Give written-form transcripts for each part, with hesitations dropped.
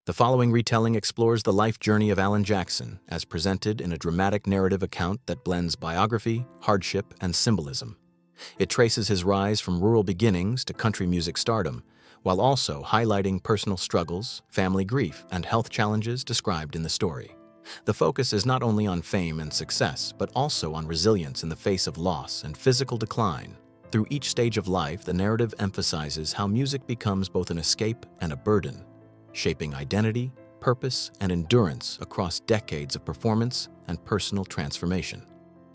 The following retelling explores the life journey of Alan Jackson as presented in a dramatic narrative account that blends biography, hardship, and symbolism. It traces his rise from rural beginnings to country music stardom, while also highlighting personal struggles, family grief, and health challenges described in the story. The focus is not only on fame and success, but also on resilience in the face of loss and physical decline. Through each stage of life, the narrative emphasizes how music becomes both an escape and a burden, shaping identity, purpose, and endurance across decades of performance and personal transformation.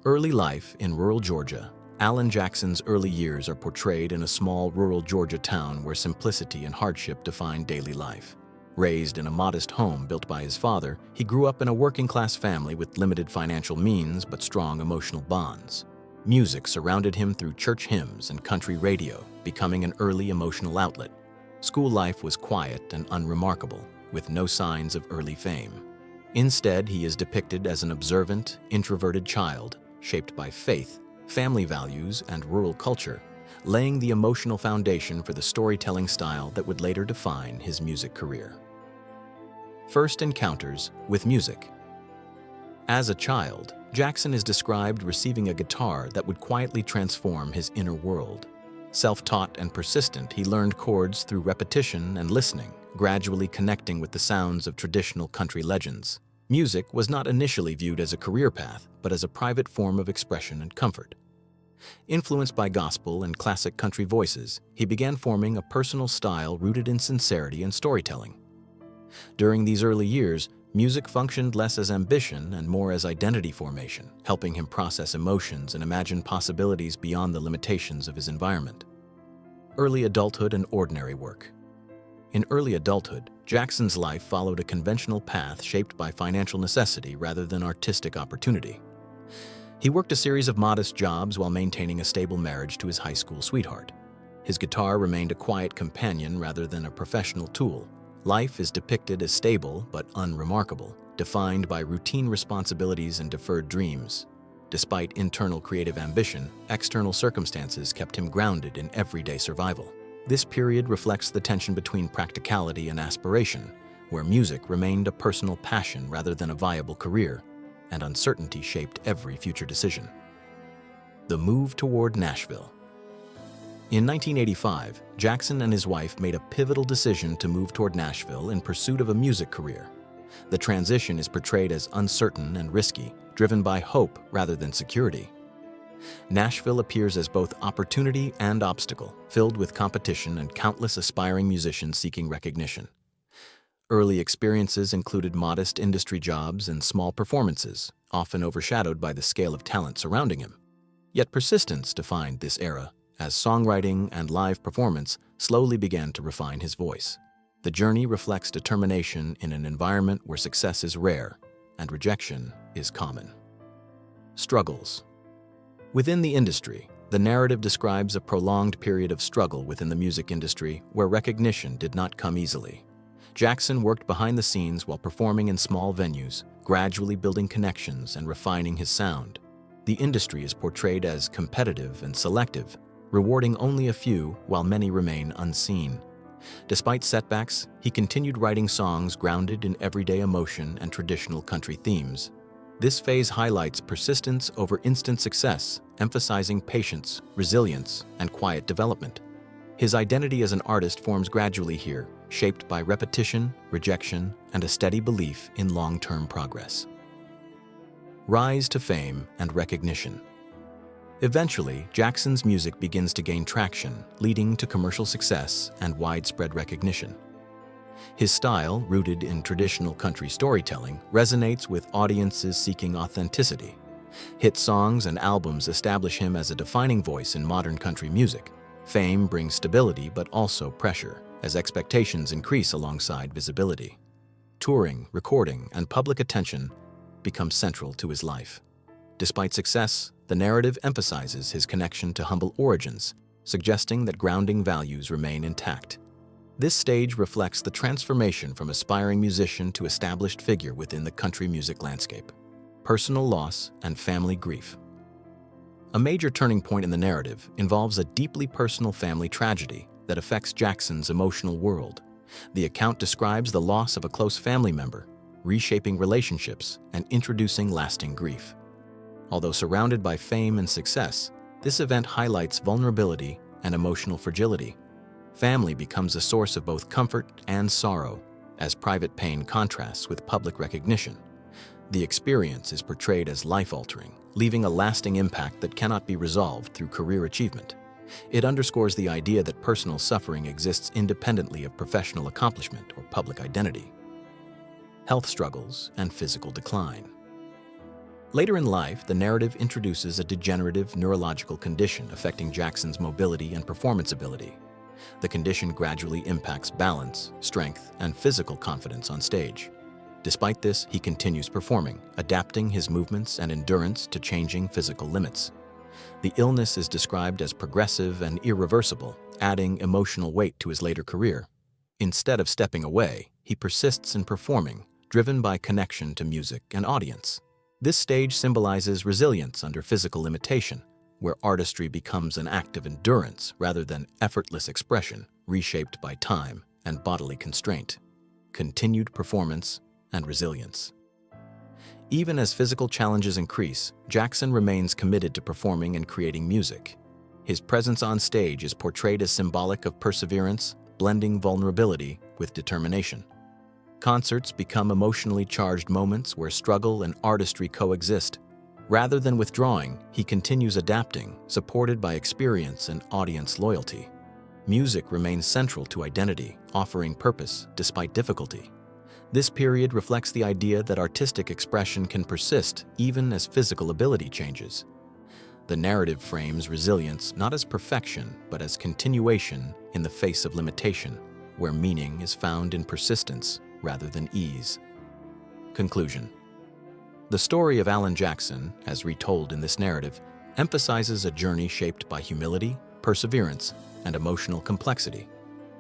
Early life in rural Georgia. Alan Jackson's early years are portrayed in a small rural Georgia town where simplicity and hardship define daily life. Raised in a modest home built by his father, he grew up in a working-class family with limited financial means but strong emotional bonds. Music surrounded him through church hymns and country radio, becoming an early emotional outlet. School life was quiet and unremarkable, with no signs of early fame. Instead, he is depicted as an observant, introverted child, shaped by faith, family values, and rural culture, laying the emotional foundation for the storytelling style that would later define his music career. First encounters with music. As a child, Jackson is described receiving a guitar that would quietly transform his inner world. Self-taught and persistent, he learned chords through repetition and listening, gradually connecting with the sounds of traditional country legends. Music was not initially viewed as a career path, but as a private form of expression and comfort. Influenced by gospel and classic country voices, he began forming a personal style rooted in sincerity and storytelling. During these early years, music functioned less as ambition and more as identity formation, helping him process emotions and imagine possibilities beyond the limitations of his environment. Early adulthood and ordinary work. In early adulthood, Jackson's life followed a conventional path shaped by financial necessity rather than artistic opportunity. He worked a series of modest jobs while maintaining a stable marriage to his high school sweetheart. His guitar remained a quiet companion rather than a professional tool. Life is depicted as stable but unremarkable, defined by routine responsibilities and deferred dreams. Despite internal creative ambition, external circumstances kept him grounded in everyday survival. This period reflects the tension between practicality and aspiration, where music remained a personal passion rather than a viable career, and uncertainty shaped every future decision. The move toward Nashville. In 1985, Jackson and his wife made a pivotal decision to move toward Nashville in pursuit of a music career. The transition is portrayed as uncertain and risky, driven by hope rather than security. Nashville appears as both opportunity and obstacle, filled with competition and countless aspiring musicians seeking recognition. Early experiences included modest industry jobs and small performances, often overshadowed by the scale of talent surrounding him. Yet persistence defined this era, as songwriting and live performance slowly began to refine his voice. The journey reflects determination in an environment where success is rare and rejection is common. Struggles. Within the industry, the narrative describes a prolonged period of struggle within the music industry where recognition did not come easily. Jackson worked behind the scenes while performing in small venues, gradually building connections and refining his sound. The industry is portrayed as competitive and selective, rewarding only a few while many remain unseen. Despite setbacks, he continued writing songs grounded in everyday emotion and traditional country themes. This phase highlights persistence over instant success, emphasizing patience, resilience, and quiet development. His identity as an artist forms gradually here, shaped by repetition, rejection, and a steady belief in long-term progress. Rise to fame and recognition. Eventually, Jackson's music begins to gain traction, leading to commercial success and widespread recognition. His style, rooted in traditional country storytelling, resonates with audiences seeking authenticity. Hit songs and albums establish him as a defining voice in modern country music. Fame brings stability but also pressure, as expectations increase alongside visibility. Touring, recording, and public attention become central to his life. Despite success, the narrative emphasizes his connection to humble origins, suggesting that grounding values remain intact. This stage reflects the transformation from aspiring musician to established figure within the country music landscape. Personal loss and family grief. A major turning point in the narrative involves a deeply personal family tragedy that affects Jackson's emotional world. The account describes the loss of a close family member, reshaping relationships and introducing lasting grief. Although surrounded by fame and success, this event highlights vulnerability and emotional fragility. Family becomes a source of both comfort and sorrow, as private pain contrasts with public recognition. The experience is portrayed as life-altering, leaving a lasting impact that cannot be resolved through career achievement. It underscores the idea that personal suffering exists independently of professional accomplishment or public identity. Health struggles and physical decline. Later in life, the narrative introduces a degenerative neurological condition affecting Jackson's mobility and performance ability. The condition gradually impacts balance, strength, and physical confidence on stage. Despite this, he continues performing, adapting his movements and endurance to changing physical limits. The illness is described as progressive and irreversible, adding emotional weight to his later career. Instead of stepping away, he persists in performing, driven by connection to music and audience. This stage symbolizes resilience under physical limitation, where artistry becomes an act of endurance rather than effortless expression, reshaped by time and bodily constraint. Continued performance and resilience. Even as physical challenges increase, Jackson remains committed to performing and creating music. His presence on stage is portrayed as symbolic of perseverance, blending vulnerability with determination. Concerts become emotionally charged moments where struggle and artistry coexist. Rather than withdrawing, he continues adapting, supported by experience and audience loyalty. Music remains central to identity, offering purpose despite difficulty. This period reflects the idea that artistic expression can persist even as physical ability changes. The narrative frames resilience not as perfection, but as continuation in the face of limitation, where meaning is found in persistence rather than ease. Conclusion. The story of Alan Jackson, as retold in this narrative, emphasizes a journey shaped by humility, perseverance, and emotional complexity.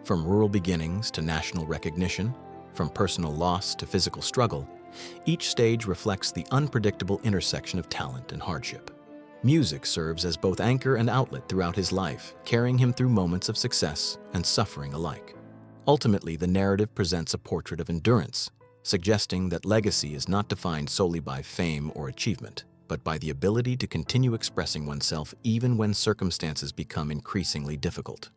From rural beginnings to national recognition, from personal loss to physical struggle, each stage reflects the unpredictable intersection of talent and hardship. Music serves as both anchor and outlet throughout his life, carrying him through moments of success and suffering alike. Ultimately, the narrative presents a portrait of endurance, suggesting that legacy is not defined solely by fame or achievement, but by the ability to continue expressing oneself even when circumstances become increasingly difficult.